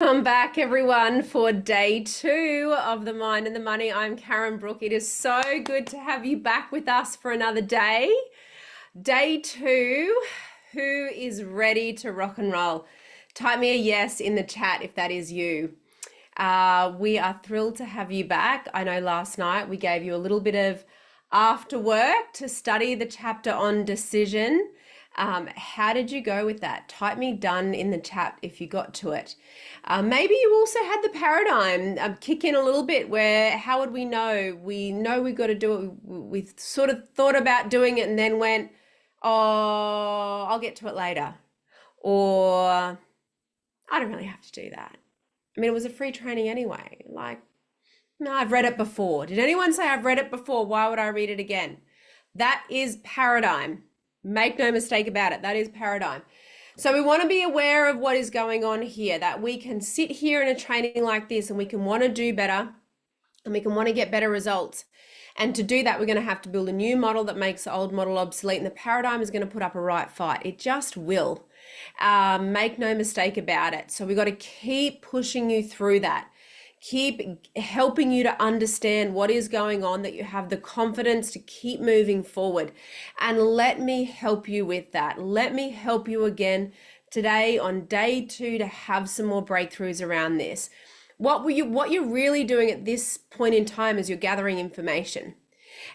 Welcome back, everyone, for day two of The Mind and the Money. I'm Karen Brook. It is so good to have you back with us for another day. Day two, who is ready to rock and roll? Type me a yes in the chat if that is you. We are thrilled to have you back. I know last night we gave you a little bit of after work to study the chapter on decision. How did you go with that? Type me done in the chat if you got to it. Maybe you also had the paradigm kick in a little bit where how would we know? We know we got to do it. We sort of thought about doing it and then went, oh, I'll get to it later. Or I don't really have to do that. I mean, it was a free training anyway. Like, no, I've read it before. Did anyone say I've read it before? Why would I read it again? That is paradigm. Make no mistake about it. That is paradigm. So we want to be aware of what is going on here, that we can sit here in a training like this and we can want to do better and we can want to get better results. And to do that, we're going to have to build a new model that makes the old model obsolete, and the paradigm is going to put up a right fight. It just will. Make no mistake about it. So we've got to keep pushing you through that. Keep helping you to understand what is going on, that you have the confidence to keep moving forward. And let me help you with that. Let me help you again today on day two to have some more breakthroughs around this. What you're really doing at this point in time is you're gathering information.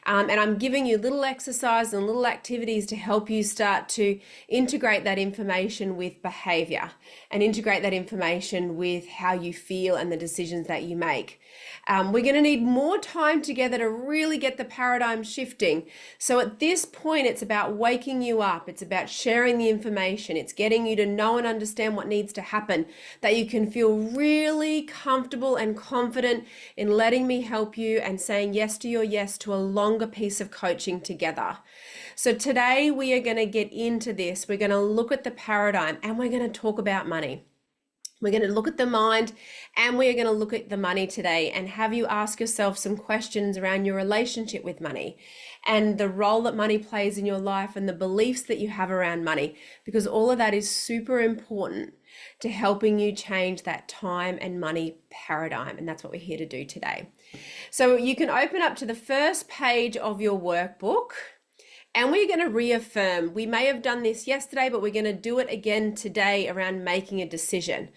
And I'm giving you little exercises and little activities to help you start to integrate that information with behavior and integrate that information with how you feel and the decisions that you make. We're going to need more time together to really get the paradigm shifting. So at this point, it's about waking you up. It's about sharing the information. It's getting you to know and understand what needs to happen, that you can feel really comfortable and confident in letting me help you and saying yes to your yes to a longer piece of coaching together. So today we are going to get into this. We're going to look at the paradigm and we're going to talk about money. We're going to look at the mind and we are going to look at the money today and have you ask yourself some questions around your relationship with money and the role that money plays in your life and the beliefs that you have around money, because all of that is super important to helping you change that time and money paradigm. And that's what we're here to do today. So you can open up to the first page of your workbook. And we're going to reaffirm. We may have done this yesterday, but we're going to do it again today around making a decision.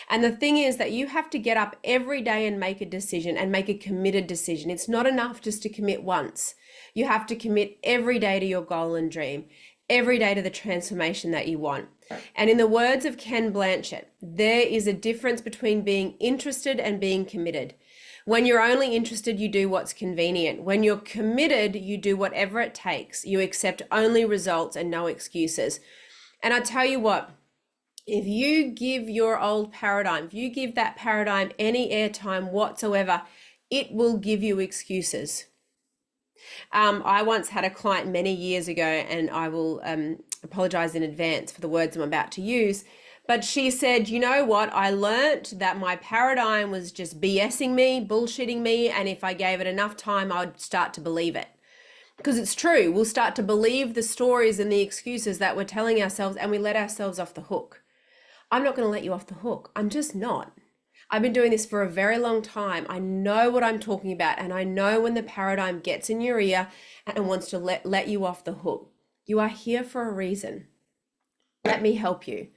And the thing is that you have to get up every day and make a decision and make a committed decision. It's not enough just to commit once. You have to commit every day to your goal and dream, every day to the transformation that you want. And in the words of Ken Blanchett, there is a difference between being interested and being committed. When you're only interested, you do what's convenient. When you're committed, you do whatever it takes. You accept only results and no excuses. And I tell you what, if you give your old paradigm, if you give that paradigm any airtime whatsoever, it will give you excuses. I once had a client many years ago, and I will apologize in advance for the words I'm about to use. But she said, you know what? I learnt that my paradigm was just BSing me, bullshitting me. And if I gave it enough time, I'd start to believe it. Because it's true. We'll start to believe the stories and the excuses that we're telling ourselves, and we let ourselves off the hook. I'm not going to let you off the hook. I'm just not. I've been doing this for a very long time. I know what I'm talking about. And I know when the paradigm gets in your ear and wants to let you off the hook. You are here for a reason. Let me help you.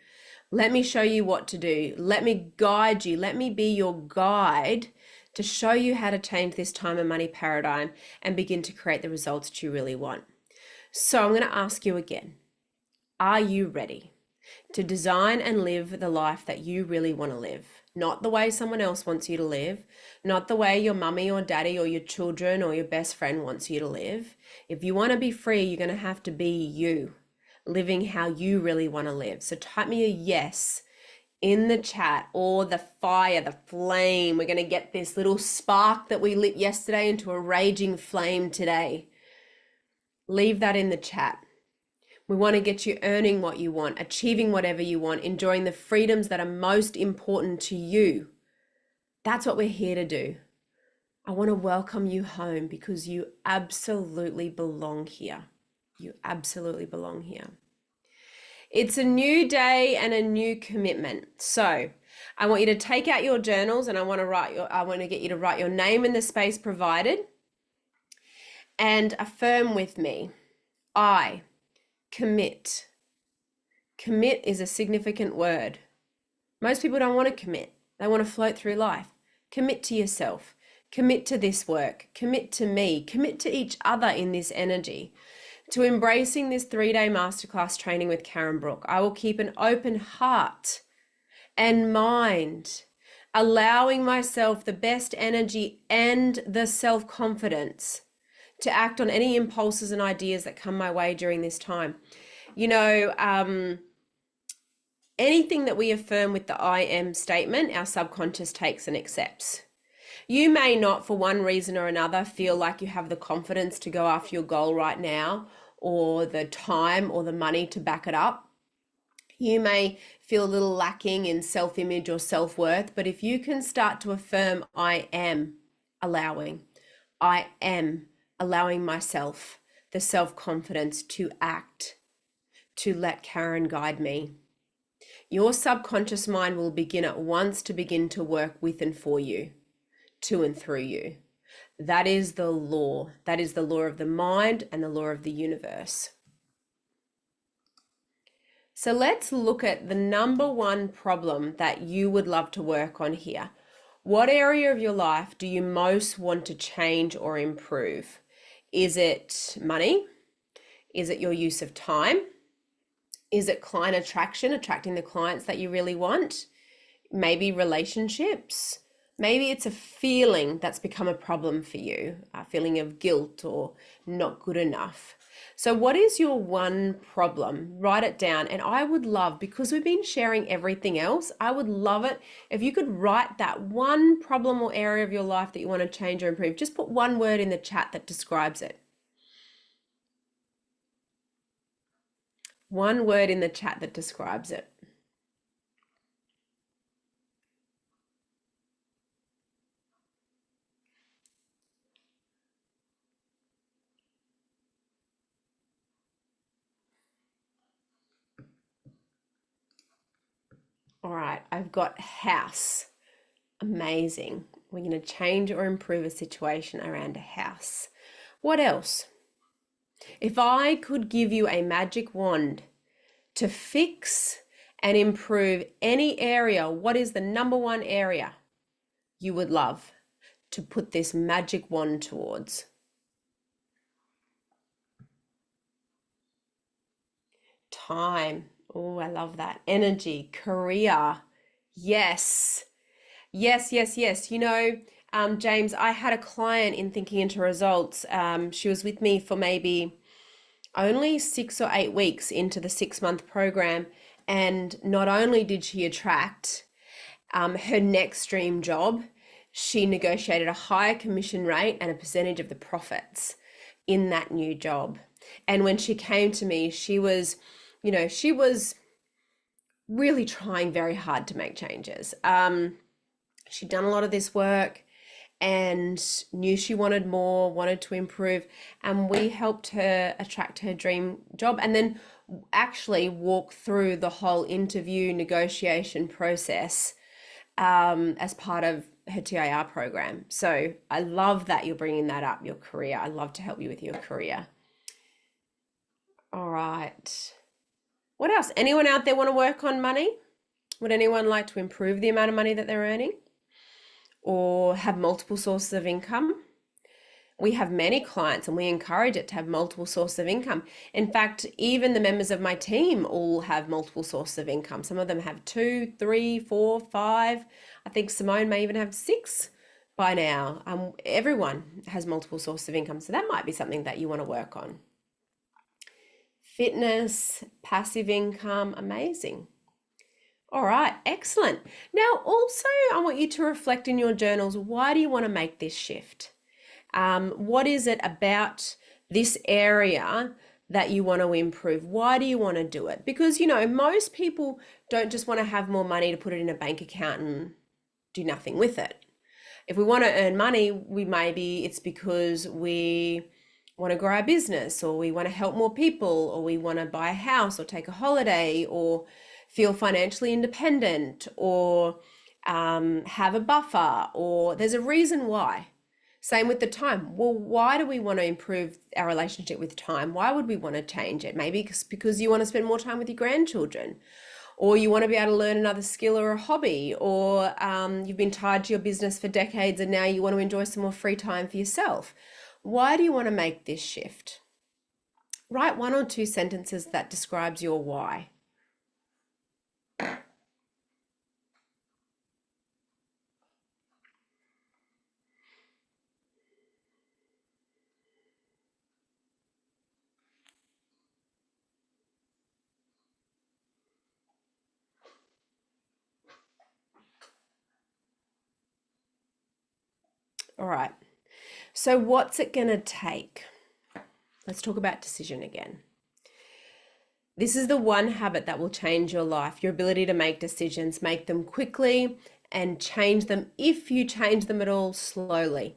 Let me show you what to do. Let me guide you. Let me be your guide to show you how to change this time and money paradigm and begin to create the results that you really want. So I'm going to ask you again, are you ready to design and live the life that you really want to live? Not the way someone else wants you to live, not the way your mummy or daddy or your children or your best friend wants you to live. If you want to be free, you're going to have to be you, living how you really want to live. So type me a yes in the chat, or the fire, the flame. We're going to get this little spark that we lit yesterday into a raging flame today. Leave that in the chat. We want to get you earning what you want, achieving whatever you want, enjoying the freedoms that are most important to you. That's what we're here to do. I want to welcome you home because you absolutely belong here. You absolutely belong here. It's a new day and a new commitment. So I want you to take out your journals and I want to get you to write your name in the space provided and affirm with me. I commit. Commit is a significant word. Most people don't want to commit. They want to float through life. Commit to yourself. Commit to this work. Commit to me. Commit to each other in this energy. To embracing this 3-day masterclass training with Karen Brook. I will keep an open heart and mind, allowing myself the best energy and the self-confidence to act on any impulses and ideas that come my way during this time. You know, anything that we affirm with the I am statement, our subconscious takes and accepts. You may not, for one reason or another, feel like you have the confidence to go after your goal right now, or the time or the money to back it up. You may feel a little lacking in self-image or self-worth, but if you can start to affirm, I am allowing myself the self-confidence to act, to let Karen guide me. Your subconscious mind will begin at once to begin to work with and for you, to and through you. That is the law. That is the law of the mind and the law of the universe. So let's look at the number one problem that you would love to work on here. What area of your life do you most want to change or improve? Is it money? Is it your use of time? Is it client attraction, attracting the clients that you really want? Maybe relationships? Maybe it's a feeling that's become a problem for you, a feeling of guilt or not good enough. So what is your one problem? Write it down. And I would love, because we've been sharing everything else, I would love it if you could write that one problem or area of your life that you want to change or improve. Just put one word in the chat that describes it. One word in the chat that describes it. All right, I've got house. Amazing. We're going to change or improve a situation around a house. What else? If I could give you a magic wand to fix and improve any area, what is the number one area you would love to put this magic wand towards? Time. Oh, I love that. Energy, career. Yes. Yes, yes, yes. You know, James, I had a client in Thinking Into Results. She was with me for maybe only 6 or 8 weeks into the 6-month program. And not only did she attract her next dream job, she negotiated a higher commission rate and a percentage of the profits in that new job. And when she came to me, she was, you know, she was really trying very hard to make changes. She'd done a lot of this work and knew she wanted more, wanted to improve, and we helped her attract her dream job and then actually walk through the whole interview negotiation process as part of her TIR program. So I love that you're bringing that up, your career. I love to help you with your career. All right. What else? Anyone out there want to work on money? Would anyone like to improve the amount of money that they're earning or have multiple sources of income? We have many clients and we encourage it to have multiple sources of income. In fact, even the members of my team all have multiple sources of income. Some of them have 2, 3, 4, 5. I think Simone may even have 6 by now. Everyone has multiple sources of income. So that might be something that you want to work on. Fitness, passive income, amazing. All right, excellent. Now, also, I want you to reflect in your journals, why do you want to make this shift? What is it about this area that you want to improve? Why do you want to do it? Because, you know, most people don't just want to have more money to put it in a bank account and do nothing with it. If we want to earn money, it's because we want to grow our business, or we want to help more people, or we want to buy a house or take a holiday or feel financially independent, or have a buffer, or there's a reason why. Same with the time. Well, why do we want to improve our relationship with time? Why would we want to change it? Maybe because you want to spend more time with your grandchildren, or you want to be able to learn another skill or a hobby, or you've been tied to your business for decades and now you want to enjoy some more free time for yourself. Why do you want to make this shift? Write 1 or 2 sentences that describes your why. All right. So what's it going to take? Let's talk about decision again. This is the one habit that will change your life, your ability to make decisions, make them quickly and change them, if you change them at all, slowly.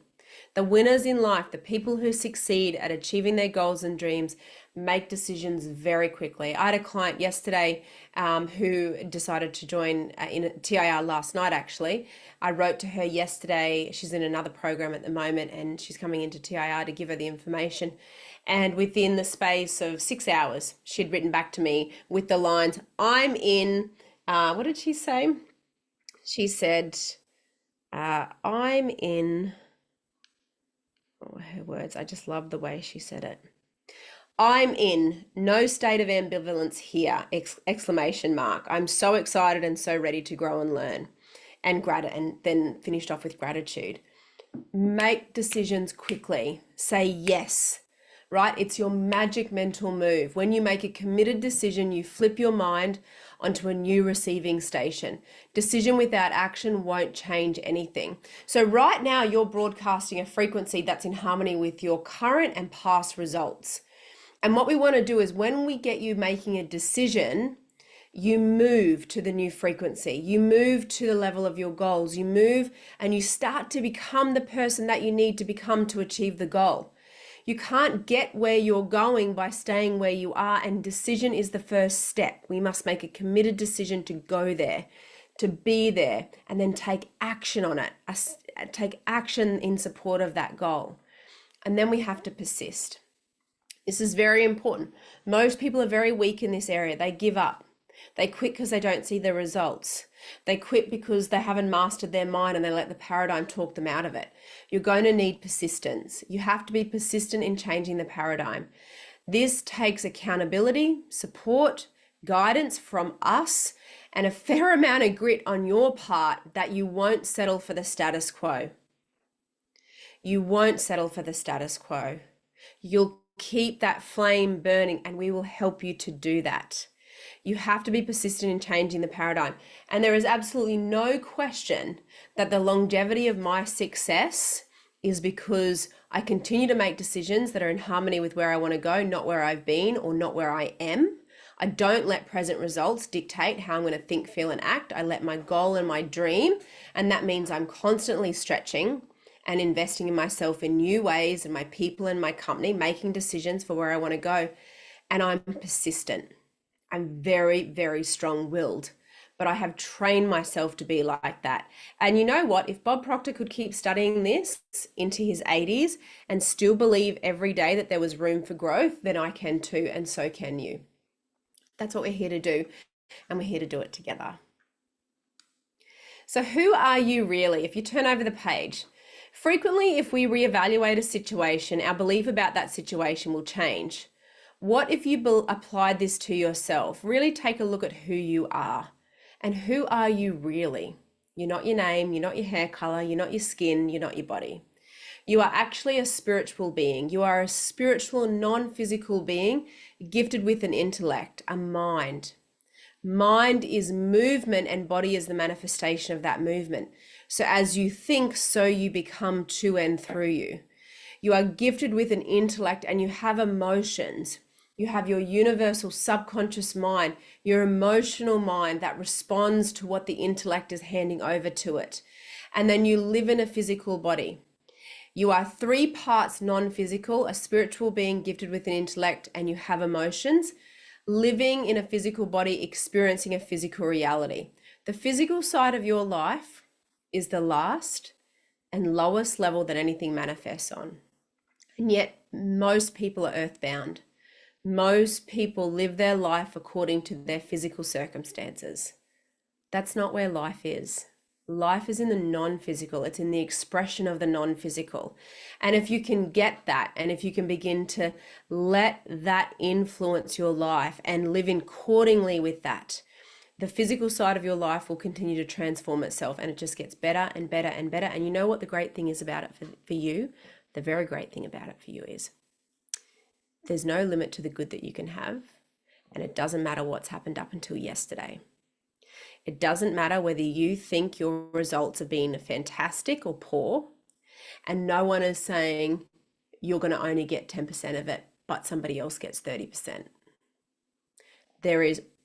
The winners in life, the people who succeed at achieving their goals and dreams, make decisions very quickly. I had a client yesterday who decided to join in TIR last night, actually. I wrote to her yesterday. She's in another program at the moment and she's coming into TIR to give her the information. And within the space of 6 hours, she'd written back to me with the lines, I'm in, what did she say? She said, I'm in, oh, her words, I just love the way she said it. I'm in no state of ambivalence here, exclamation mark. I'm so excited and so ready to grow and learn. And then finished off with gratitude. Make decisions quickly. Say yes, right? It's your magic mental move. When you make a committed decision, you flip your mind onto a new receiving station. Decision without action won't change anything. So right now you're broadcasting a frequency that's in harmony with your current and past results. And what we want to do is when we get you making a decision, you move to the new frequency. You move to the level of your goals. You move and you start to become the person that you need to become to achieve the goal. You can't get where you're going by staying where you are, and decision is the first step. We must make a committed decision to go there, to be there, and then take action on it. Take action in support of that goal. And then we have to persist. This is very important. Most people are very weak in this area. They give up. They quit because they don't see the results. They quit because they haven't mastered their mind and they let the paradigm talk them out of it. You're going to need persistence. You have to be persistent in changing the paradigm. This takes accountability, support, guidance from us, and a fair amount of grit on your part that you won't settle for the status quo. You won't settle for the status quo. You'll keep that flame burning and we will help you to do that. You have to be persistent in changing the paradigm. And there is absolutely no question that the longevity of my success is because I continue to make decisions that are in harmony with where I want to go, not where I've been or not where I am. I don't let present results dictate how I'm going to think, feel, and act. I let my goal and my dream, and that means I'm constantly stretching and investing in myself in new ways and my people and my company, making decisions for where I want to go. And I'm persistent. I'm very, very strong-willed, but I have trained myself to be like that. And you know what? If Bob Proctor could keep studying this into his 80s and still believe every day that there was room for growth, then I can too, and so can you. That's what we're here to do, and we're here to do it together. So who are you really? If you turn over the page, frequently, if we reevaluate a situation, our belief about that situation will change. What if you applied this to yourself? Really take a look at who you are. And who are you really? You're not your name, you're not your hair color, you're not your skin, you're not your body. You are actually a spiritual being. You are a spiritual, non-physical being gifted with an intellect, a mind. Mind is movement and body is the manifestation of that movement. So as you think, so you become to and through you. You are gifted with an intellect and you have emotions. You have your universal subconscious mind, your emotional mind that responds to what the intellect is handing over to it. And then you live in a physical body. You are 3 parts non-physical, a spiritual being gifted with an intellect, and you have emotions, living in a physical body, experiencing a physical reality. The physical side of your life is the last and lowest level that anything manifests on. And yet most people are earthbound. Most people live their life according to their physical circumstances. That's not where life is. Life is in the non-physical. It's in the expression of the non-physical. And if you can get that, and if you can begin to let that influence your life and live accordingly with that, the physical side of your life will continue to transform itself, and it just gets better and better and better. And you know what the great thing is about it for you? The very great thing about it for you is there's no limit to the good that you can have, and it doesn't matter what's happened up until yesterday. It doesn't matter whether you think your results have been fantastic or poor, and no one is saying you're going to only get 10% of it, but somebody else gets 30%.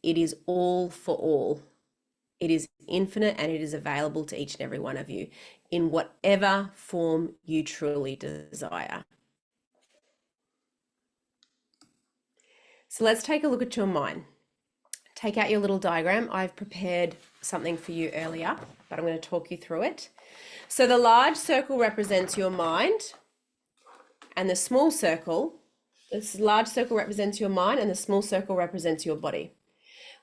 It is all for all. It is infinite, and it is available to each and every one of you in whatever form you truly desire. So let's take a look at your mind. Take out your little diagram. I've prepared something for you earlier, but I'm going to talk you through it. So the large circle represents your mind, and the small circle, this large circle represents your mind, and the small circle represents your body.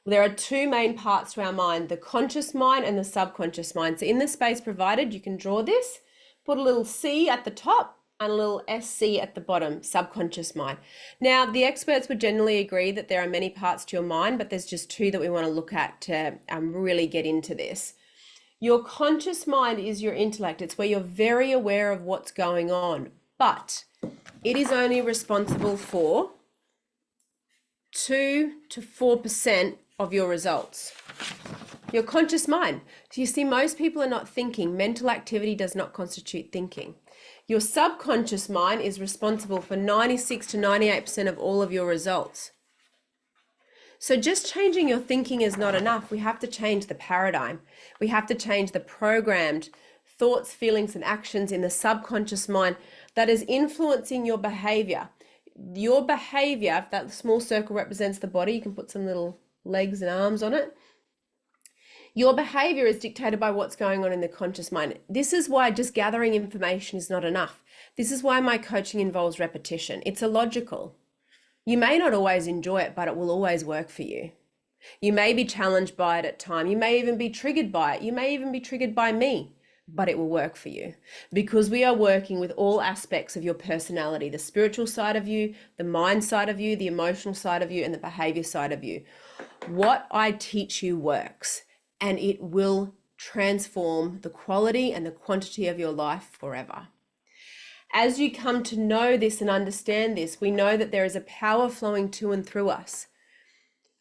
There are two main parts to our mind, the conscious mind and the subconscious mind. So in the space provided, you can draw this, put a little C at the top and a little SC at the bottom, subconscious mind. Now, the experts would generally agree that there are many parts to your mind, but there's just two that we want to look at to really get into this. Your conscious mind is your intellect. It's where you're very aware of what's going on, but it is only responsible for 2 to 4% of your results. Your conscious mind. So you see, most people are not thinking. Mental activity does not constitute thinking. Your subconscious mind is responsible for 96 to 98% of all of your results. So just changing your thinking is not enough. We have to change the paradigm. We have to change the programmed thoughts, feelings, and actions in the subconscious mind that is influencing your behavior. Your behavior, if that small circle represents the body, you can put some little legs and arms on it. Your behavior is dictated by what's going on in the conscious mind. This is why just gathering information is not enough. This is why my coaching involves repetition. It's illogical. You may not always enjoy it, but it will always work for you. You may be challenged by it at times. You may even be triggered by it. You may even be triggered by me, but it will work for you because we are working with all aspects of your personality, the spiritual side of you, the mind side of you, the emotional side of you, and the behavior side of you. What I teach you works, and it will transform the quality and the quantity of your life forever. As you come to know this and understand this, we know that there is a power flowing to and through us,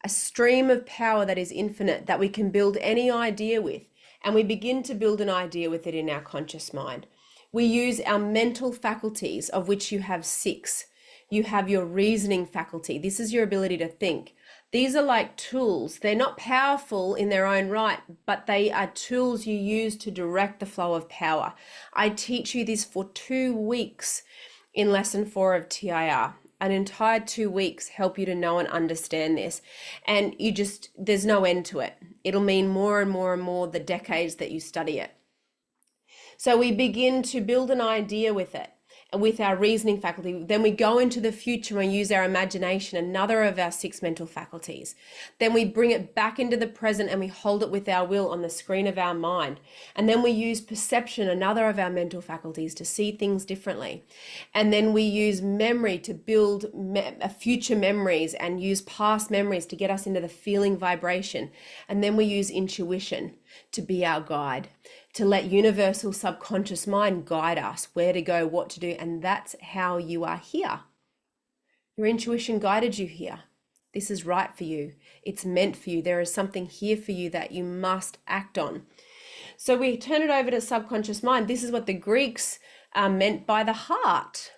a stream of power that is infinite, that we can build any idea with, and we begin to build an idea with it in our conscious mind. We use our mental faculties, of which you have 6. You have your reasoning faculty. This is your ability to think. These are like tools. They're not powerful in their own right, but they are tools you use to direct the flow of power. I teach you this for 2 weeks in lesson 4 of TIR. An entire 2 weeks help you to know and understand this. And there's no end to it. It'll mean more and more and more the decades that you study it. So we begin to build an idea with it, with our reasoning faculty. Then we go into the future and use our imagination, another of our 6 mental faculties. Then we bring it back into the present and we hold it with our will on the screen of our mind. And then we use perception, another of our mental faculties, to see things differently. And then we use memory to build future memories and use past memories to get us into the feeling vibration. And then we use intuition to be our guide, to let universal subconscious mind guide us where to go, what to do. And that's how you are here. Your intuition guided you here. This is right for you. It's meant for you. There is something here for you that you must act on. So we turn it over to subconscious mind. This is what the Greeks meant by the heart.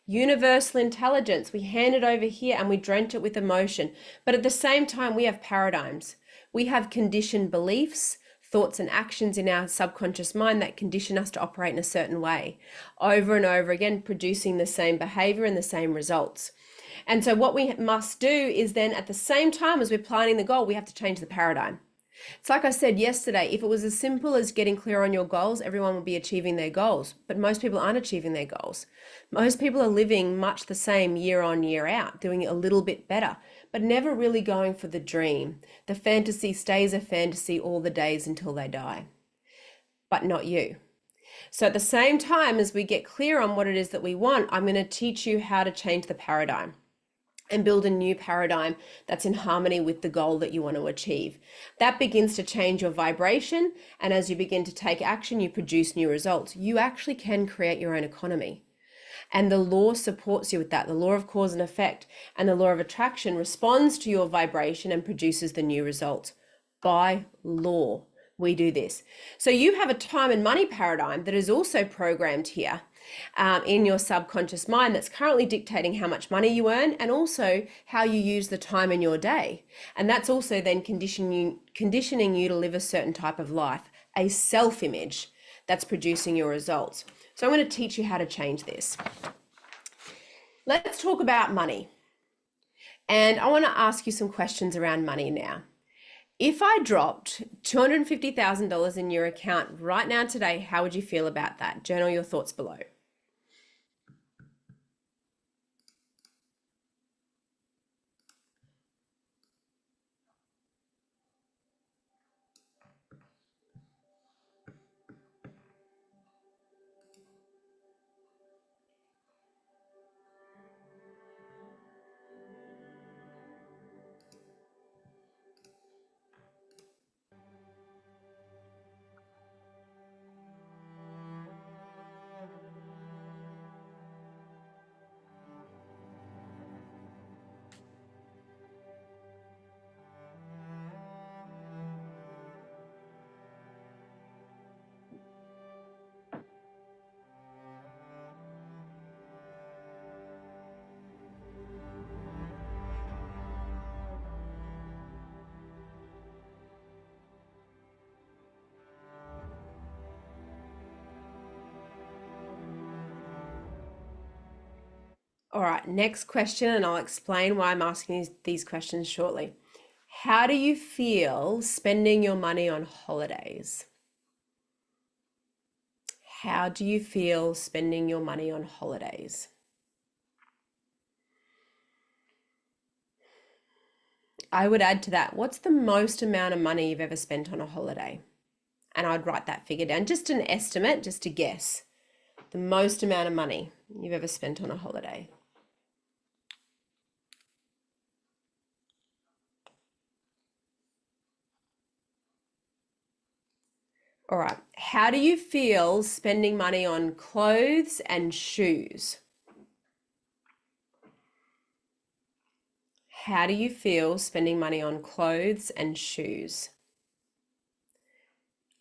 Universal intelligence. We hand it over here and we drench it with emotion. But at the same time, we have paradigms. We have conditioned beliefs, thoughts and actions in our subconscious mind that condition us to operate in a certain way over and over again, producing the same behavior and the same results. And so what we must do is then, at the same time as we're planning the goal, we have to change the paradigm. It's like I said yesterday, if it was as simple as getting clear on your goals, everyone would be achieving their goals. But most people aren't achieving their goals. Most people are living much the same year on, year out, doing it a little bit better, but never really going for the dream. The fantasy stays a fantasy all the days until they die, but not you. So at the same time as we get clear on what it is that we want, I'm going to teach you how to change the paradigm and build a new paradigm that's in harmony with the goal that you want to achieve. That begins to change your vibration, and as you begin to take action, you produce new results. You actually can create your own economy. And the law supports you with that. The law of cause and effect and the law of attraction responds to your vibration and produces the new result. By law, we do this. So you have a time and money paradigm that is also programmed here in your subconscious mind that's currently dictating how much money you earn and also how you use the time in your day. And that's also then conditioning you to live a certain type of life, a self-image that's producing your results. So I'm going to teach you how to change this. Let's talk about money. And I want to ask you some questions around money now. If I dropped $250,000 in your account right now today, how would you feel about that? Journal your thoughts below. All right, next question, and I'll explain why I'm asking these questions shortly. How do you feel spending your money on holidays? How do you feel spending your money on holidays? I would add to that, what's the most amount of money you've ever spent on a holiday? And I'd write that figure down, just an estimate, just to guess. The most amount of money you've ever spent on a holiday. All right, how do you feel spending money on clothes and shoes? How do you feel spending money on clothes and shoes?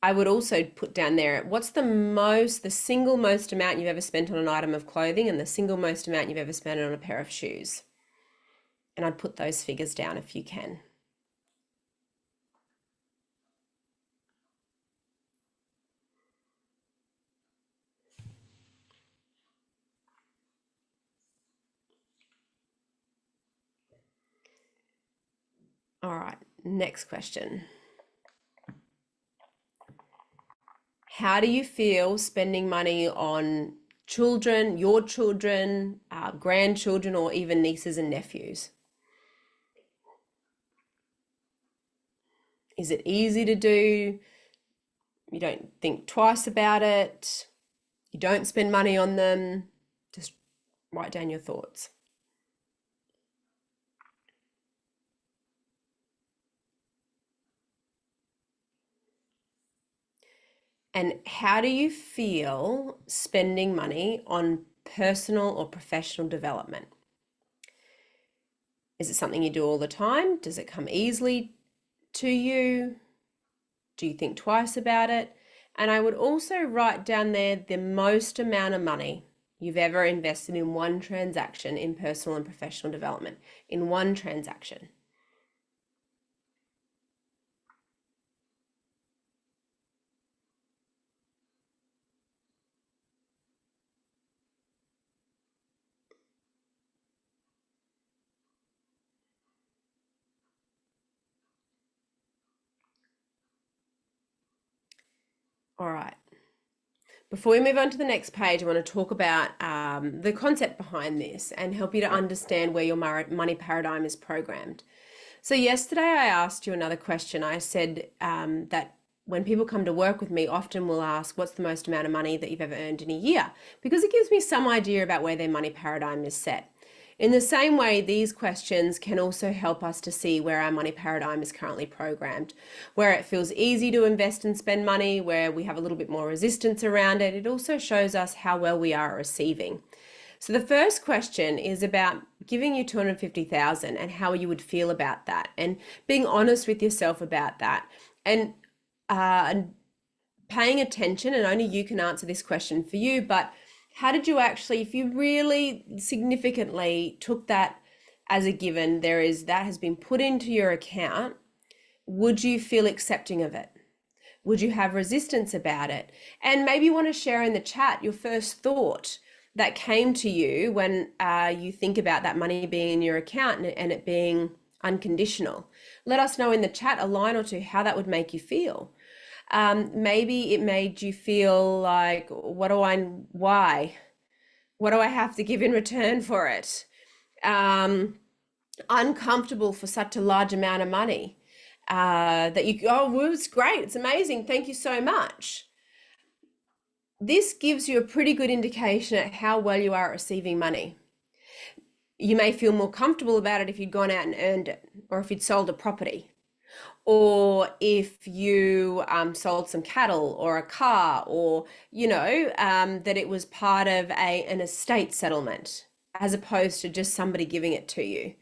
I would also put down there, what's the single most amount you've ever spent on an item of clothing and the single most amount you've ever spent on a pair of shoes? And I'd put those figures down if you can. All right, next question. How do you feel spending money on children, your children, grandchildren, or even nieces and nephews? Is it easy to do? You don't think twice about it? You don't spend money on them? Just write down your thoughts. And how do you feel spending money on personal or professional development? Is it something you do all the time? Does it come easily to you? Do you think twice about it? And I would also write down there the most amount of money you've ever invested in one transaction in personal and professional development, in one transaction. All right. Before we move on to the next page, I want to talk about the concept behind this and help you to understand where your money paradigm is programmed. So yesterday I asked you another question. I said that when people come to work with me, often will ask, what's the most amount of money that you've ever earned in a year? Because it gives me some idea about where their money paradigm is set. In the same way, these questions can also help us to see where our money paradigm is currently programmed, where it feels easy to invest and spend money, where we have a little bit more resistance around it. It also shows us how well we are receiving. So the first question is about giving you 250,000 and how you would feel about that, and being honest with yourself about that, and paying attention. And only you can answer this question for you, but how did you actually, if you really significantly took that as a given, that has been put into your account, would you feel accepting of it? Would you have resistance about it? And maybe you want to share in the chat your first thought that came to you when you think about that money being in your account and it being unconditional. Let us know in the chat a line or two how that would make you feel. Maybe it made you feel like, why? What do I have to give in return for it? Uncomfortable for such a large amount of money that well, it's great, it's amazing, thank you so much. This gives you a pretty good indication at how well you are at receiving money. You may feel more comfortable about it if you'd gone out and earned it, or if you'd sold a property, or if you sold some cattle or a car, or that it was part of an estate settlement as opposed to just somebody giving it to you.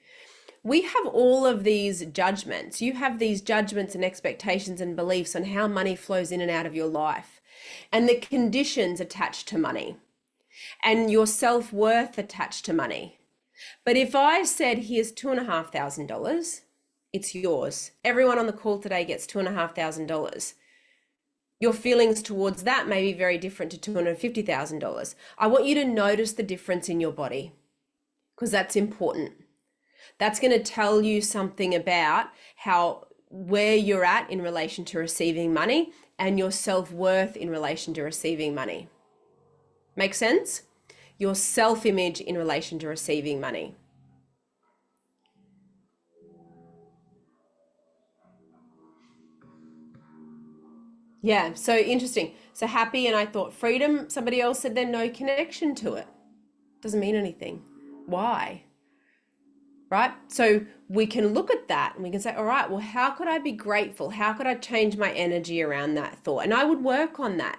We have all of these judgments. You have these judgments and expectations and beliefs on how money flows in and out of your life, and the conditions attached to money, and your self-worth attached to money. But if I said, here's $2,500, it's yours. Everyone on the call today gets $2,500. Your feelings towards that may be very different to $250,000. I want you to notice the difference in your body, because that's important. That's going to tell you something about where you're at in relation to receiving money and your self-worth in relation to receiving money. Make sense? Your self-image in relation to receiving money. Yeah, so interesting. So happy, and I thought freedom. Somebody else said there's no connection to it. Doesn't mean anything. Why? Right? So we can look at that and we can say, all right, well, how could I be grateful? How could I change my energy around that thought? And I would work on that.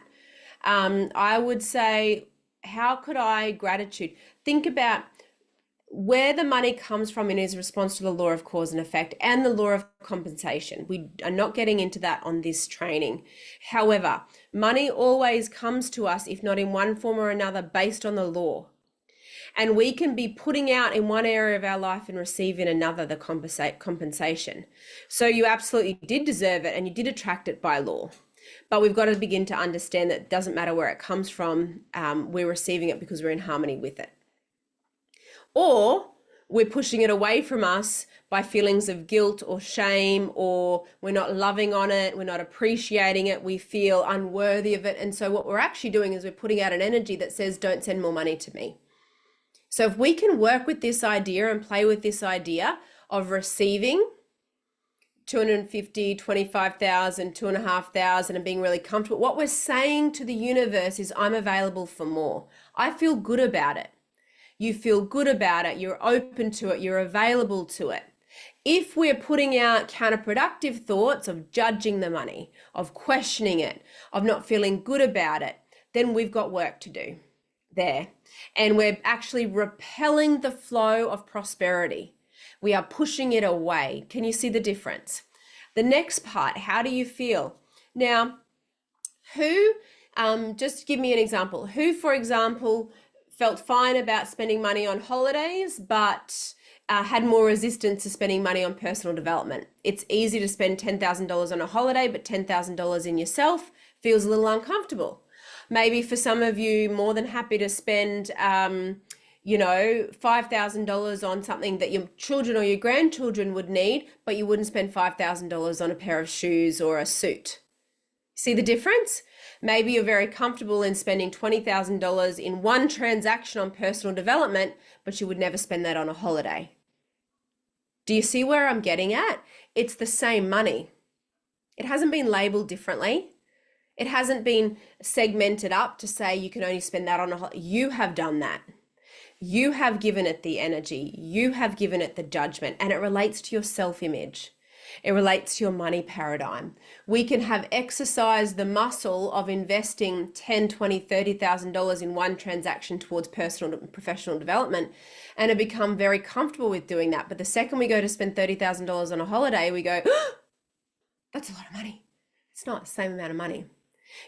I would say, how could I gratitude? Think about where the money comes from in his response to the law of cause and effect and the law of compensation. We are not getting into that on this training. However, money always comes to us, if not in one form or another, based on the law. And we can be putting out in one area of our life and receive in another the compensation. So you absolutely did deserve it and you did attract it by law. But we've got to begin to understand that it doesn't matter where it comes from. We're receiving it because we're in harmony with it. Or we're pushing it away from us by feelings of guilt or shame, or we're not loving on it, we're not appreciating it, we feel unworthy of it. And so what we're actually doing is we're putting out an energy that says, don't send more money to me. So if we can work with this idea and play with this idea of receiving 250, 25,000, 2,500 and being really comfortable, what we're saying to the universe is, I'm available for more. I feel good about it. You feel good about it, you're open to it, you're available to it. If we're putting out counterproductive thoughts of judging the money, of questioning it, of not feeling good about it, then we've got work to do there. And we're actually repelling the flow of prosperity. We are pushing it away. Can you see the difference? The next part, how do you feel? Now, just give me an example. Who, for example, felt fine about spending money on holidays, but had more resistance to spending money on personal development? It's easy to spend $10,000 on a holiday, but $10,000 in yourself feels a little uncomfortable. Maybe for some of you, more than happy to spend, $5,000 on something that your children or your grandchildren would need, but you wouldn't spend $5,000 on a pair of shoes or a suit. See the difference? Maybe you're very comfortable in spending $20,000 in one transaction on personal development, but you would never spend that on a holiday. Do you see where I'm getting at? It's the same money. It hasn't been labeled differently. It hasn't been segmented up to say you can only spend that on a holiday. You have done that. You have given it the energy. You have given it the judgment, and it relates to your self-image. It relates to your money paradigm. We can have exercised the muscle of investing $10, $20, $30,000 in one transaction towards personal and professional development and have become very comfortable with doing that. But the second we go to spend $30,000 on a holiday, we go, oh, that's a lot of money. It's not the same amount of money.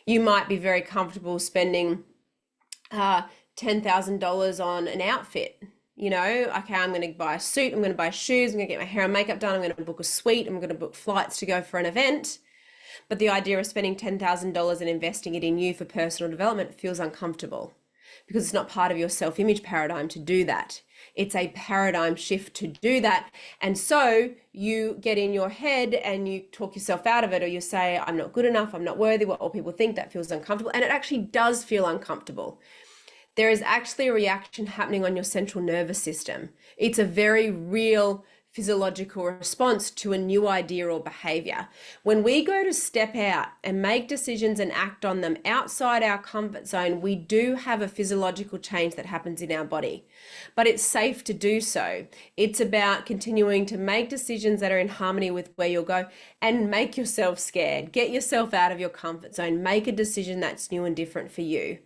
You might be very comfortable spending $10,000 on an outfit. You know, okay, I'm going to buy a suit, I'm going to buy shoes, I'm going to get my hair and makeup done, I'm going to book a suite, I'm going to book flights to go for an event. But the idea of spending $10,000 and investing it in you for personal development feels uncomfortable because it's not part of your self-image paradigm to do that. It's a paradigm shift to do that. And so you get in your head and you talk yourself out of it, or you say, I'm not good enough, I'm not worthy, what all people think. That feels uncomfortable. And it actually does feel uncomfortable. There is actually a reaction happening on your central nervous system. It's a very real physiological response to a new idea or behavior. When we go to step out and make decisions and act on them outside our comfort zone, we do have a physiological change that happens in our body, but it's safe to do so. It's about continuing to make decisions that are in harmony with where you'll go and make yourself scared. Get yourself out of your comfort zone. Make a decision that's new and different for you.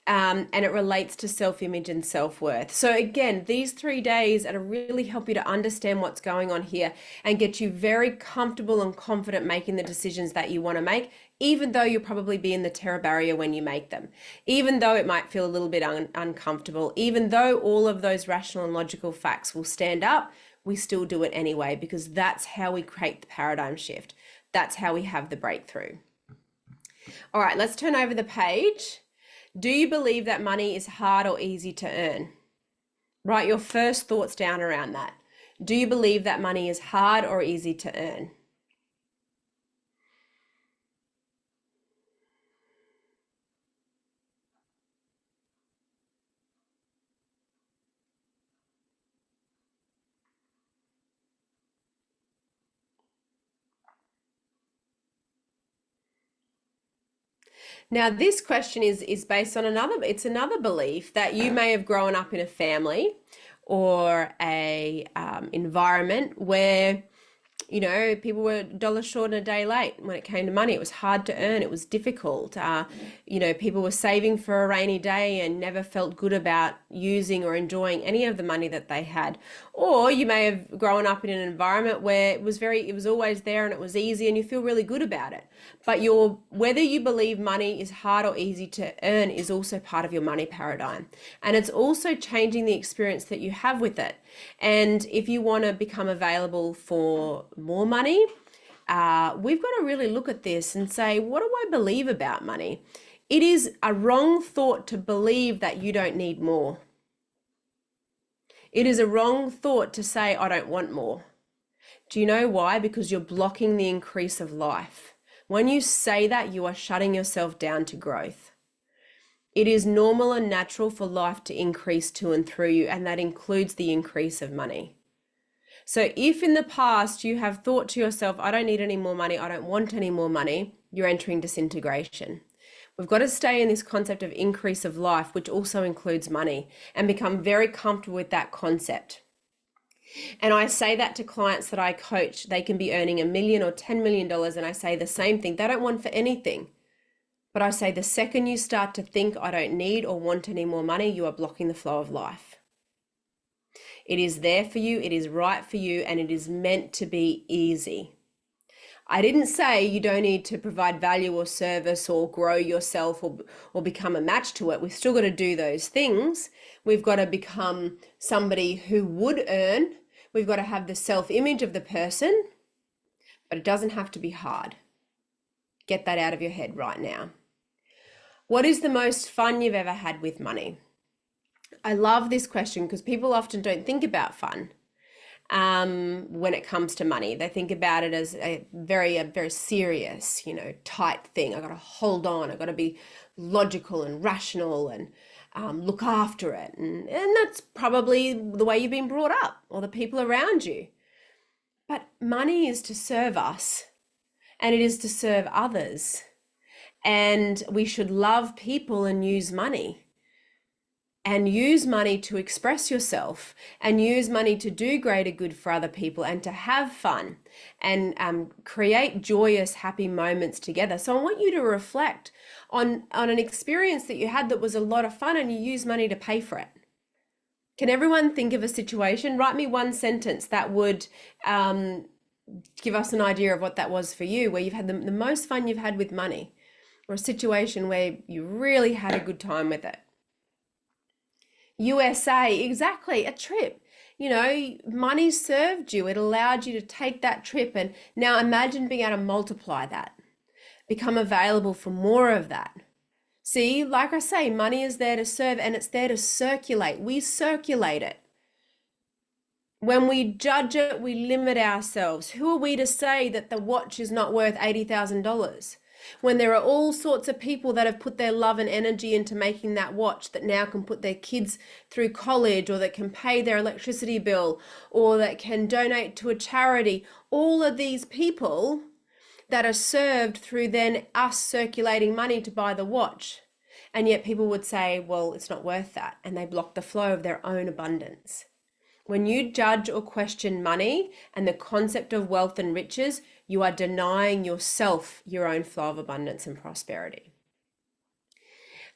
And it relates to self-image and self-worth. So again, these 3 days are to really help you to understand what's going on here and get you very comfortable and confident making the decisions that you want to make, even though you'll probably be in the terror barrier when you make them, even though it might feel a little bit uncomfortable, even though all of those rational and logical facts will stand up, we still do it anyway, because that's how we create the paradigm shift. That's how we have the breakthrough. All right, let's turn over the page. Do you believe that money is hard or easy to earn? Write your first thoughts down around that. Do you believe that money is hard or easy to earn? Now, this question is based on another belief that you may have grown up in a family or a environment where, you know, people were $1 short and a day late when it came to money. It was hard to earn. It was difficult. You know, people were saving for a rainy day and never felt good about using or enjoying any of the money that they had. Or you may have grown up in an environment where it was always there and it was easy and you feel really good about it. But whether you believe money is hard or easy to earn is also part of your money paradigm. And it's also changing the experience that you have with it. And if you want to become available for more money, we've got to really look at this and say, what do I believe about money? It is a wrong thought to believe that you don't need more. It is a wrong thought to say, I don't want more. Do you know why? Because you're blocking the increase of life. When you say that, you are shutting yourself down to growth. It is normal and natural for life to increase to and through you, and that includes the increase of money. So if in the past you have thought to yourself, I don't need any more money, I don't want any more money, you're entering disintegration. We've got to stay in this concept of increase of life, which also includes money, and become very comfortable with that concept. And I say that to clients that I coach. They can be earning $1 million or $10 million, and I say the same thing. They don't want for anything. But I say the second you start to think, I don't need or want any more money, you are blocking the flow of life. It is there for you, it is right for you, and it is meant to be easy. I didn't say you don't need to provide value or service or grow yourself or become a match to it. We've still got to do those things. We've got to become somebody who would earn. We've got to have the self-image of the person, but it doesn't have to be hard. Get that out of your head right now. What is the most fun you've ever had with money? I love this question because people often don't think about fun. when it comes to money. They think about it as a very serious, tight thing. I got to hold on. I got to be logical and rational and look after it. And that's probably the way you've been brought up or the people around you. But money is to serve us and it is to serve others. And we should love people and use money. And use money to express yourself and use money to do greater good for other people and to have fun and create joyous, happy moments together. So I want you to reflect on an experience that you had that was a lot of fun and you used money to pay for it. Can everyone think of a situation? Write me one sentence that would give us an idea of what that was for you, where you've had the most fun you've had with money, or a situation where you really had a good time with it. USA, exactly, a trip. Money served you. It allowed you to take that trip. And now imagine being able to multiply that, become available for more of that. See, like I say, money is there to serve and it's there to circulate. We circulate it. When we judge it, we limit ourselves. Who are we to say that the watch is not worth $80,000? When there are all sorts of people that have put their love and energy into making that watch that now can put their kids through college, or that can pay their electricity bill, or that can donate to a charity. All of these people that are served through then us circulating money to buy the watch. And yet people would say, well, it's not worth that. And they block the flow of their own abundance. When you judge or question money and the concept of wealth and riches, you are denying yourself your own flow of abundance and prosperity.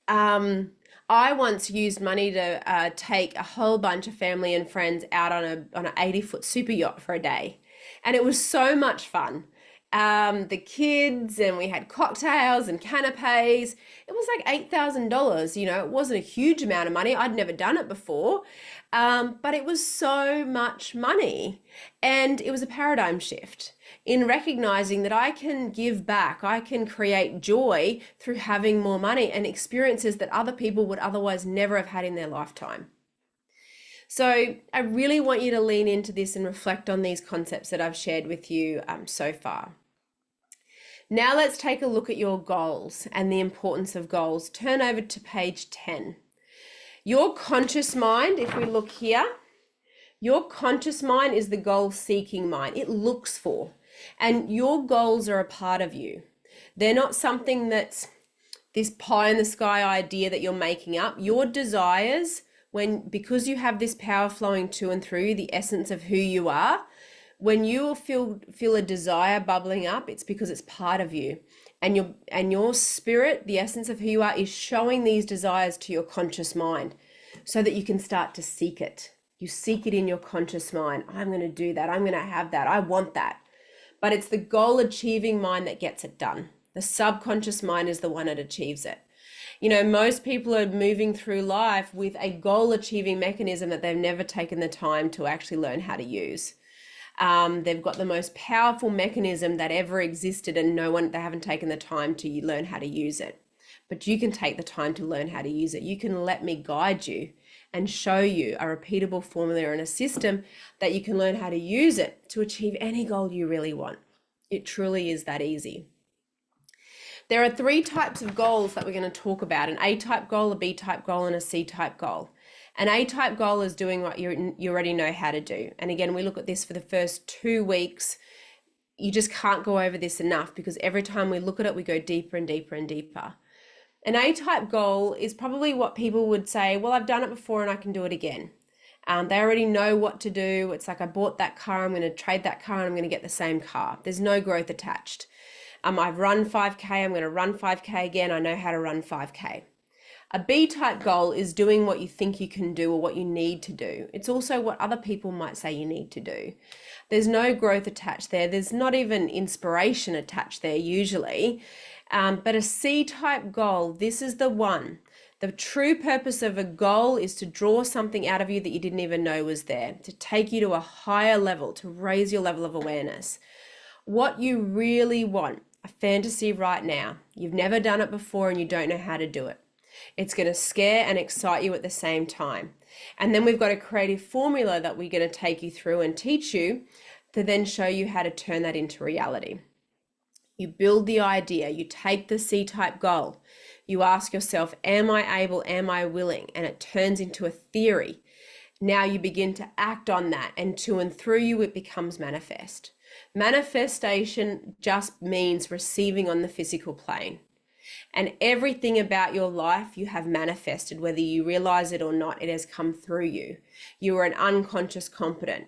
I once used money to take a whole bunch of family and friends out on an 80-foot super yacht for a day. And it was so much fun. The kids, and we had cocktails and canapes. It was like $8,000. It wasn't a huge amount of money. I'd never done it before. But it was so much money, and it was a paradigm shift in recognizing that I can give back, I can create joy through having more money and experiences that other people would otherwise never have had in their lifetime. So I really want you to lean into this and reflect on these concepts that I've shared with you so far. Now let's take a look at your goals and the importance of goals. Turn over to page 10. Your conscious mind, if we look here, your conscious mind is the goal-seeking mind. It looks for, and your goals are a part of you. They're not something that's this pie-in-the-sky idea that you're making up. Your desires, because you have this power flowing to and through the essence of who you are, when you feel a desire bubbling up, it's because it's part of you. And your spirit, the essence of who you are, is showing these desires to your conscious mind so that you can start to seek it. You seek it in your conscious mind. I'm going to do that. I'm going to have that. I want that. But it's the goal achieving mind that gets it done. The subconscious mind is the one that achieves it. Most people are moving through life with a goal achieving mechanism that they've never taken the time to actually learn how to use. They've got the most powerful mechanism that ever existed, and they haven't taken the time to learn how to use it. But you can take the time to learn how to use it. You can let me guide you and show you a repeatable formula and a system that you can learn how to use it to achieve any goal you really want. It truly is that easy. There are 3 types of goals that we're going to talk about: an A-type goal, a B-type goal, and a C-type goal. An A-type goal is doing what you already know how to do. And again, we look at this for the first 2 weeks. You just can't go over this enough, because every time we look at it, we go deeper and deeper and deeper. An A-type goal is probably what people would say, well, I've done it before and I can do it again. They already know what to do. It's like, I bought that car, I'm going to trade that car, and I'm going to get the same car. There's no growth attached. I've run 5K, I'm going to run 5K again. I know how to run 5K. A B-type goal is doing what you think you can do or what you need to do. It's also what other people might say you need to do. There's no growth attached there. There's not even inspiration attached there usually. But a C-type goal, this is the one. The true purpose of a goal is to draw something out of you that you didn't even know was there, to take you to a higher level, to raise your level of awareness. What you really want, a fantasy right now. You've never done it before and you don't know how to do it. It's going to scare and excite you at the same time. And then we've got a creative formula that we're going to take you through and teach you to then show you how to turn that into reality. You build the idea, you take the C-type goal, you ask yourself, am I able, am I willing? And it turns into a theory. Now you begin to act on that, and to and through you, it becomes manifest. Manifestation just means receiving on the physical plane. And everything about your life you have manifested, whether you realize it or not, it has come through you. You are an unconscious competent.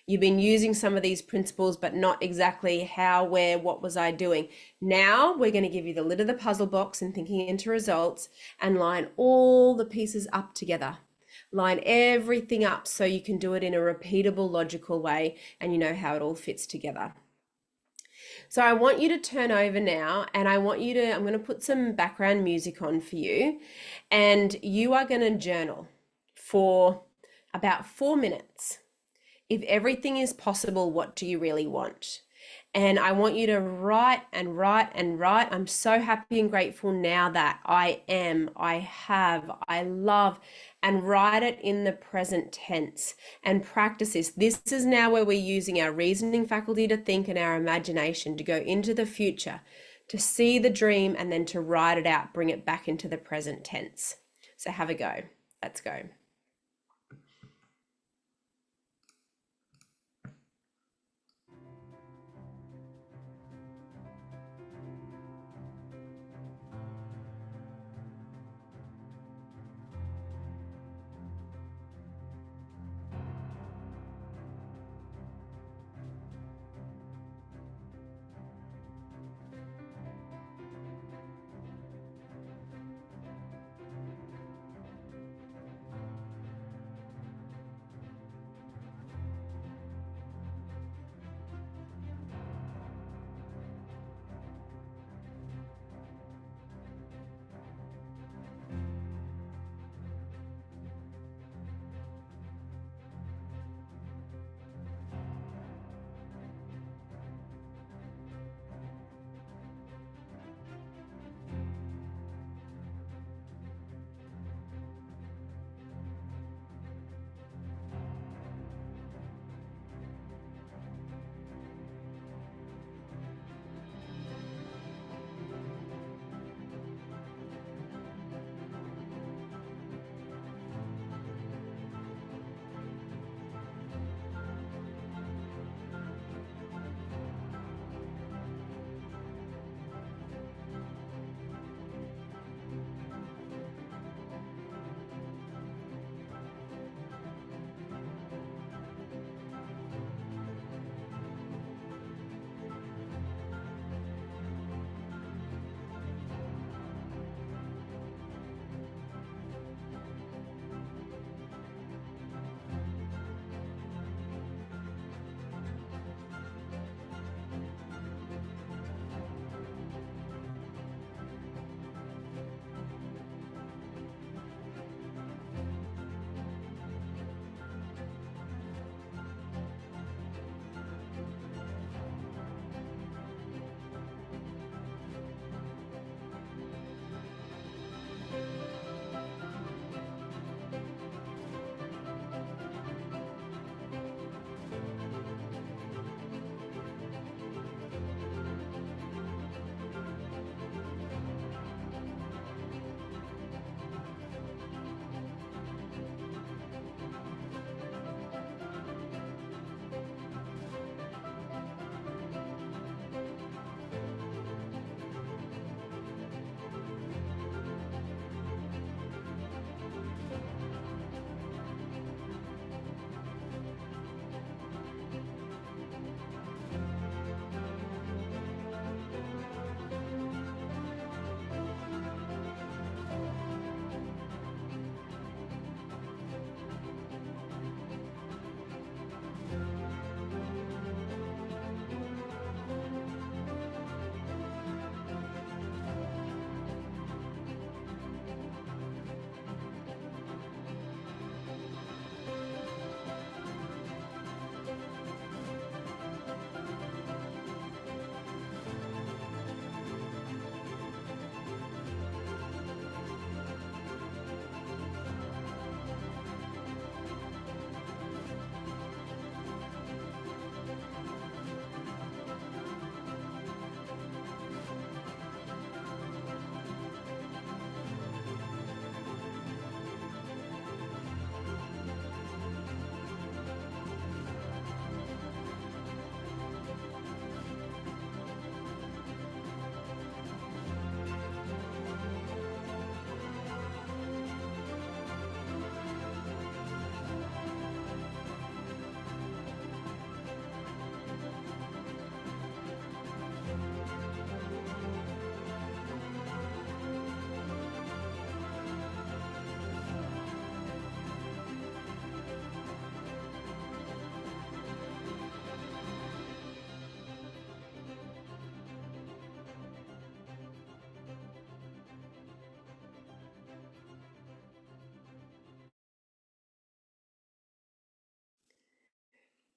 You've been using some of these principles, but not exactly how, where, what was I doing. Now we're going to give you the lid of the puzzle box and thinking into results and line all the pieces up together. Line everything up so you can do it in a repeatable, logical way, and you know how it all fits together. So I want you to turn over now, and I'm going to put some background music on for you, and you are going to journal for about 4 minutes. If everything is possible, what do you really want? And I want you to write and write and write. I'm so happy and grateful now that I am, I have, I love, and write it in the present tense and practice this. This is now where we're using our reasoning faculty to think and our imagination to go into the future, to see the dream and then to write it out, bring it back into the present tense. So have a go. Let's go.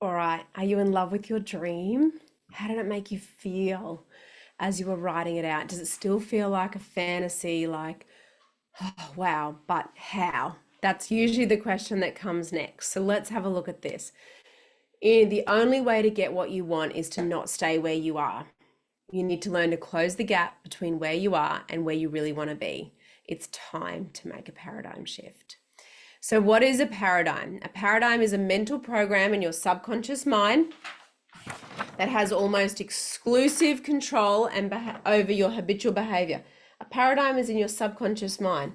All right, are you in love with your dream? How did it make you feel as you were writing it out? Does it still feel like a fantasy, like, oh, wow, but how? That's usually the question that comes next. So let's have a look at this. The only way to get what you want is to not stay where you are. You need to learn to close the gap between where you are and where you really want to be. It's time to make a paradigm shift. So what is a paradigm? A paradigm is a mental program in your subconscious mind that has almost exclusive control and over your habitual behavior. A paradigm is in your subconscious mind.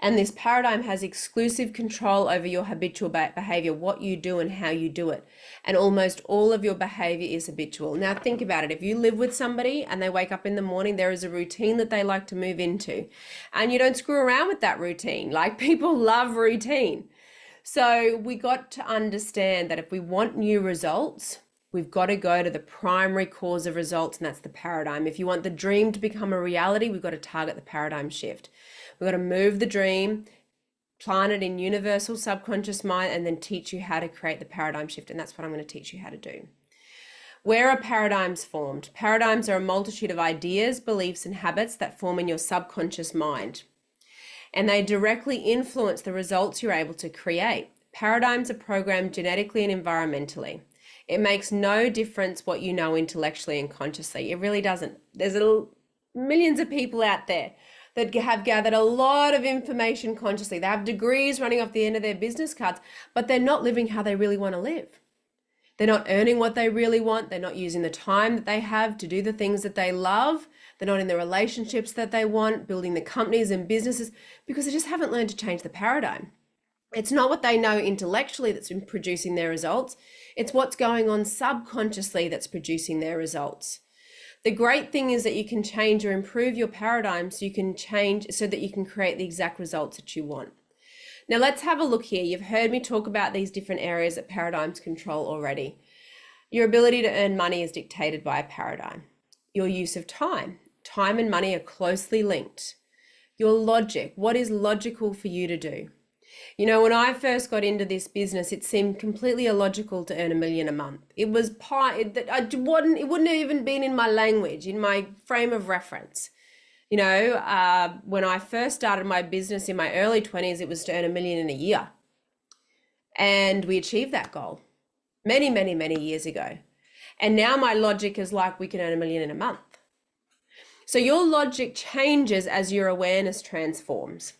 And this paradigm has exclusive control over your habitual behavior, what you do and how you do it. And almost all of your behavior is habitual. Now think about it. If you live with somebody and they wake up in the morning, there is a routine that they like to move into. And you don't screw around with that routine. Like, people love routine. So we got to understand that if we want new results, we've got to go to the primary cause of results, and that's the paradigm. If you want the dream to become a reality, we've got to target the paradigm shift. We've got to move the dream, plant it in universal subconscious mind, and then teach you how to create the paradigm shift. And that's what I'm going to teach you how to do. Where are paradigms formed? Paradigms are a multitude of ideas, beliefs, and habits that form in your subconscious mind. And they directly influence the results you're able to create. Paradigms are programmed genetically and environmentally. It makes no difference what you know intellectually and consciously. It really doesn't. There's millions of people out there that have gathered a lot of information consciously. They have degrees running off the end of their business cards, but they're not living how they really want to live. They're not earning what they really want. They're not using the time that they have to do the things that they love. They're not in the relationships that they want, building the companies and businesses, because they just haven't learned to change the paradigm. It's not what they know intellectually that's been producing their results. It's what's going on subconsciously that's producing their results. The great thing is that you can change or improve your paradigm so you can change so that you can create the exact results that you want. Now let's have a look here. You've heard me talk about these different areas that paradigms control already. Your ability to earn money is dictated by a paradigm. Your use of time. Time and money are closely linked. Your logic. What is logical for you to do? You know, when I first got into this business, it seemed completely illogical to earn $1 million a month. It wouldn't have even been in my language, in my frame of reference. You know, when I first started my business in my early 20s, it was to earn $1 million in a year. And we achieved that goal many, many, many years ago. And now my logic is like, we can earn $1 million in a month. So your logic changes as your awareness transforms.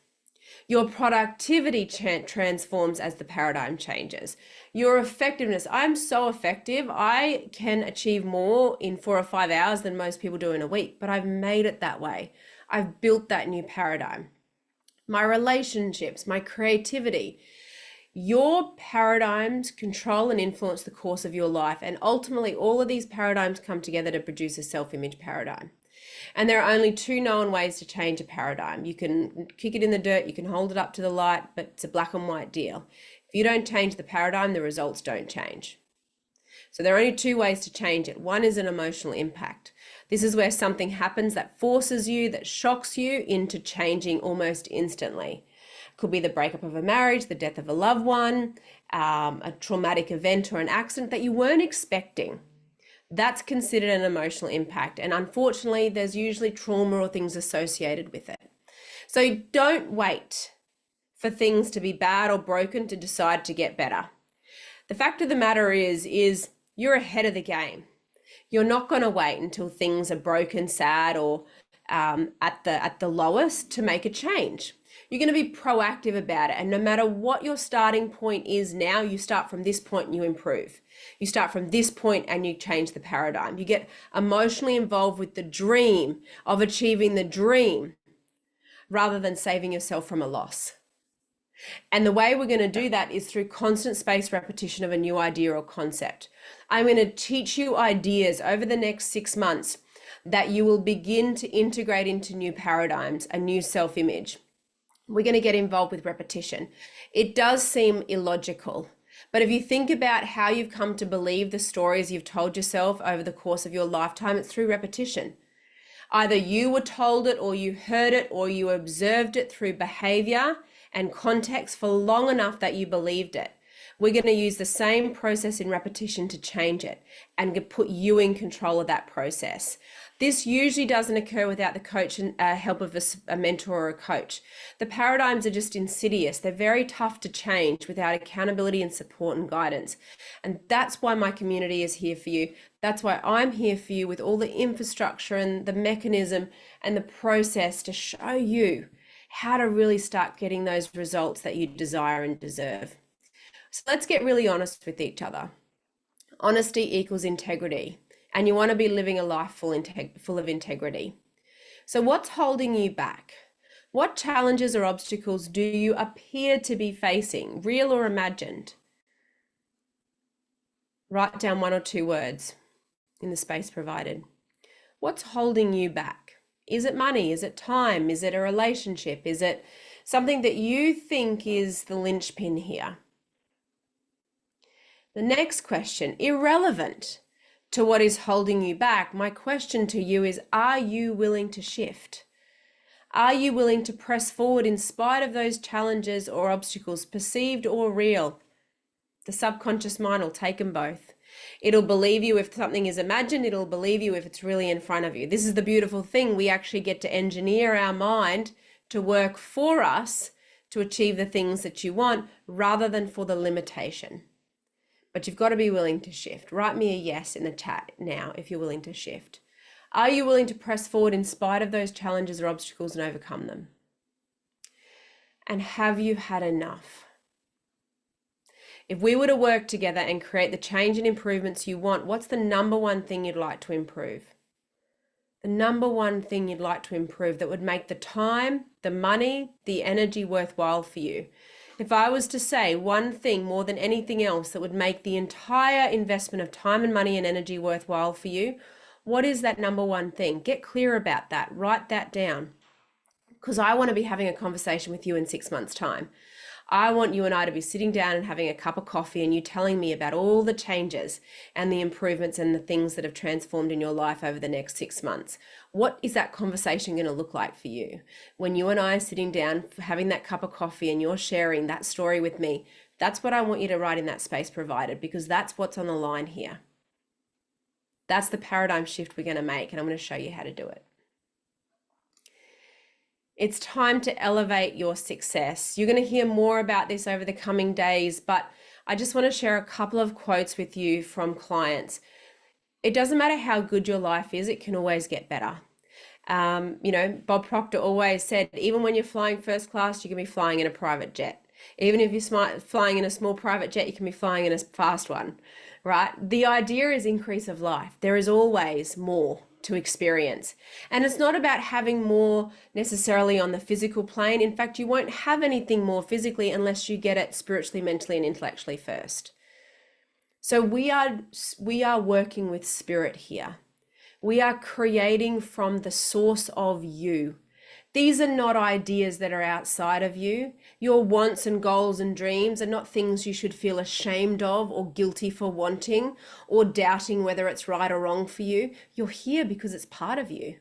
Your productivity transforms as the paradigm changes. Your effectiveness. I'm so effective. I can achieve more in 4 or 5 hours than most people do in a week, but I've made it that way. I've built that new paradigm. My relationships, my creativity. Your paradigms control and influence the course of your life. And ultimately, all of these paradigms come together to produce a self-image paradigm. And there are only 2 known ways to change a paradigm. You can kick it in the dirt, you can hold it up to the light, but it's a black and white deal. If you don't change the paradigm, the results don't change. So there are only 2 ways to change it. One is an emotional impact. This is where something happens that forces you, that shocks you into changing almost instantly. It could be the breakup of a marriage, the death of a loved one, a traumatic event or an accident that you weren't expecting. That's considered an emotional impact. And unfortunately, there's usually trauma or things associated with it. So don't wait for things to be bad or broken to decide to get better. The fact of the matter is you're ahead of the game. You're not going to wait until things are broken, sad, or at the lowest to make a change. You're going to be proactive about it. And no matter what your starting point is now, you start from this point and you improve. You start from this point and you change the paradigm. You get emotionally involved with the dream of achieving the dream rather than saving yourself from a loss. And the way we're going to do that is through constant spaced repetition of a new idea or concept. I'm going to teach you ideas over the next 6 months that you will begin to integrate into new paradigms, a new self-image. We're going to get involved with repetition. It does seem illogical, but if you think about how you've come to believe the stories you've told yourself over the course of your lifetime, it's through repetition. Either you were told it or you heard it or you observed it through behavior and context for long enough that you believed it. We're going to use the same process in repetition to change it and put you in control of that process. This usually doesn't occur without the coach and help of a mentor or a coach. The paradigms are just insidious. They're very tough to change without accountability and support and guidance. And that's why my community is here for you. That's why I'm here for you with all the infrastructure and the mechanism and the process to show you how to really start getting those results that you desire and deserve. So let's get really honest with each other. Honesty equals integrity, and you want to be living a life full of integrity. So what's holding you back? What challenges or obstacles do you appear to be facing, real or imagined? Write down 1 or 2 words in the space provided. What's holding you back? Is it money? Is it time? Is it a relationship? Is it something that you think is the linchpin here? The next question, irrelevant to what is holding you back, my question to you is, are you willing to shift? Are you willing to press forward in spite of those challenges or obstacles, perceived or real? The subconscious mind will take them both. It'll believe you if something is imagined. It'll believe you if it's really in front of you. This is the beautiful thing. We actually get to engineer our mind to work for us to achieve the things that you want rather than for the limitation. But you've got to be willing to shift. Write me a yes in the chat now if you're willing to shift. Are you willing to press forward in spite of those challenges or obstacles and overcome them? And have you had enough? If we were to work together and create the change and improvements you want, what's the number one thing you'd like to improve? The number one thing you'd like to improve that would make the time, the money, the energy worthwhile for you. If I was to say one thing more than anything else that would make the entire investment of time and money and energy worthwhile for you, what is that number one thing? Get clear about that. Write that down. Because I want to be having a conversation with you in 6 months' time. I want you and I to be sitting down and having a cup of coffee and you telling me about all the changes and the improvements and the things that have transformed in your life over the next 6 months. What is that conversation going to look like for you? When you and I are sitting down having that cup of coffee and you're sharing that story with me, that's what I want you to write in that space provided, because that's what's on the line here. That's the paradigm shift we're going to make, and I'm going to show you how to do it. It's time to elevate your success. You're going to hear more about this over the coming days, but I just want to share a couple of quotes with you from clients. It doesn't matter how good your life is, it can always get better. Bob Proctor always said, even when you're flying first class, you can be flying in a private jet. Even if you're flying in a small private jet, you can be flying in a fast one, right? The idea is increase of life. There is always more to experience. And it's not about having more necessarily on the physical plane. In fact, you won't have anything more physically unless you get it spiritually, mentally, and intellectually first. So we are working with spirit here. We are creating from the source of you. These are not ideas that are outside of you. Your wants and goals and dreams are not things you should feel ashamed of or guilty for wanting or doubting whether it's right or wrong for you. You're here because it's part of you.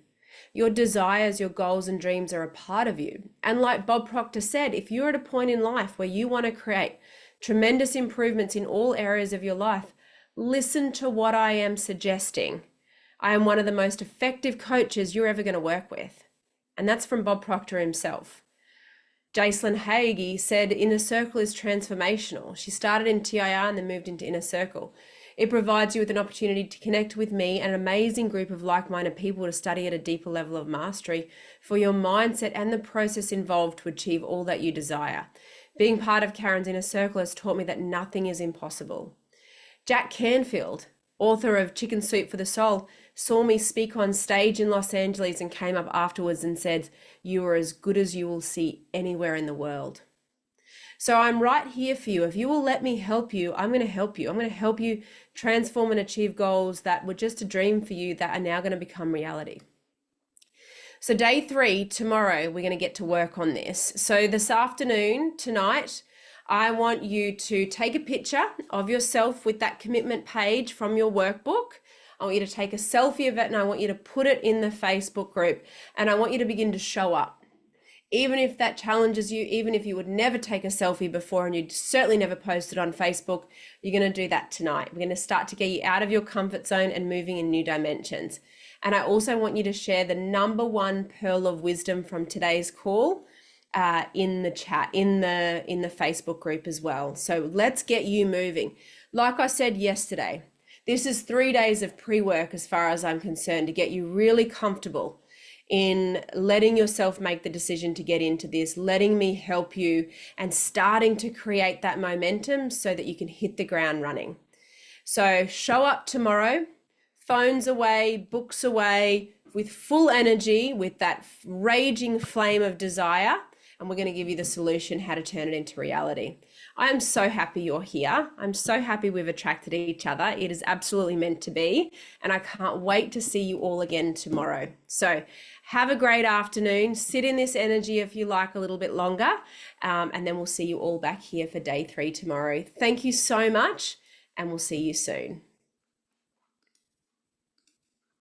Your desires, your goals and dreams are a part of you. And like Bob Proctor said, if you're at a point in life where you want to create tremendous improvements in all areas of your life, listen to what I am suggesting. I am one of the most effective coaches you're ever going to work with. And that's from Bob Proctor himself. Jacelyn Hagee said, Inner Circle is transformational. She started in TIR and then moved into Inner Circle. It provides you with an opportunity to connect with me and an amazing group of like-minded people to study at a deeper level of mastery for your mindset and the process involved to achieve all that you desire. Being part of Karen's Inner Circle has taught me that nothing is impossible. Jack Canfield, author of Chicken Soup for the Soul, saw me speak on stage in Los Angeles and came up afterwards and said, you are as good as you will see anywhere in the world. So I'm right here for you. If you will let me help you, I'm going to help you. I'm going to help you transform and achieve goals that were just a dream for you that are now going to become reality. So day 3, tomorrow, we're going to get to work on this. So this afternoon, tonight, I want you to take a picture of yourself with that commitment page from your workbook. I want you to take a selfie of it and I want you to put it in the Facebook group and I want you to begin to show up. Even if that challenges you, even if you would never take a selfie before and you'd certainly never posted on Facebook, you're going to do that tonight. We're going to start to get you out of your comfort zone and moving in new dimensions. And I also want you to share the number one pearl of wisdom from today's call in the chat, in the Facebook group as well. So let's get you moving. Like I said yesterday, this is 3 days of pre-work as far as I'm concerned to get you really comfortable in letting yourself make the decision to get into this, letting me help you, and starting to create that momentum so that you can hit the ground running. So show up tomorrow, phones away, books away, with full energy, with that raging flame of desire, and we're going to give you the solution how to turn it into reality. I am so happy you're here. I'm so happy we've attracted each other. It is absolutely meant to be, and I can't wait to see you all again tomorrow. So have a great afternoon. Sit in this energy if you like a little bit longer, and then we'll see you all back here for day 3 tomorrow. Thank you so much, and we'll see you soon.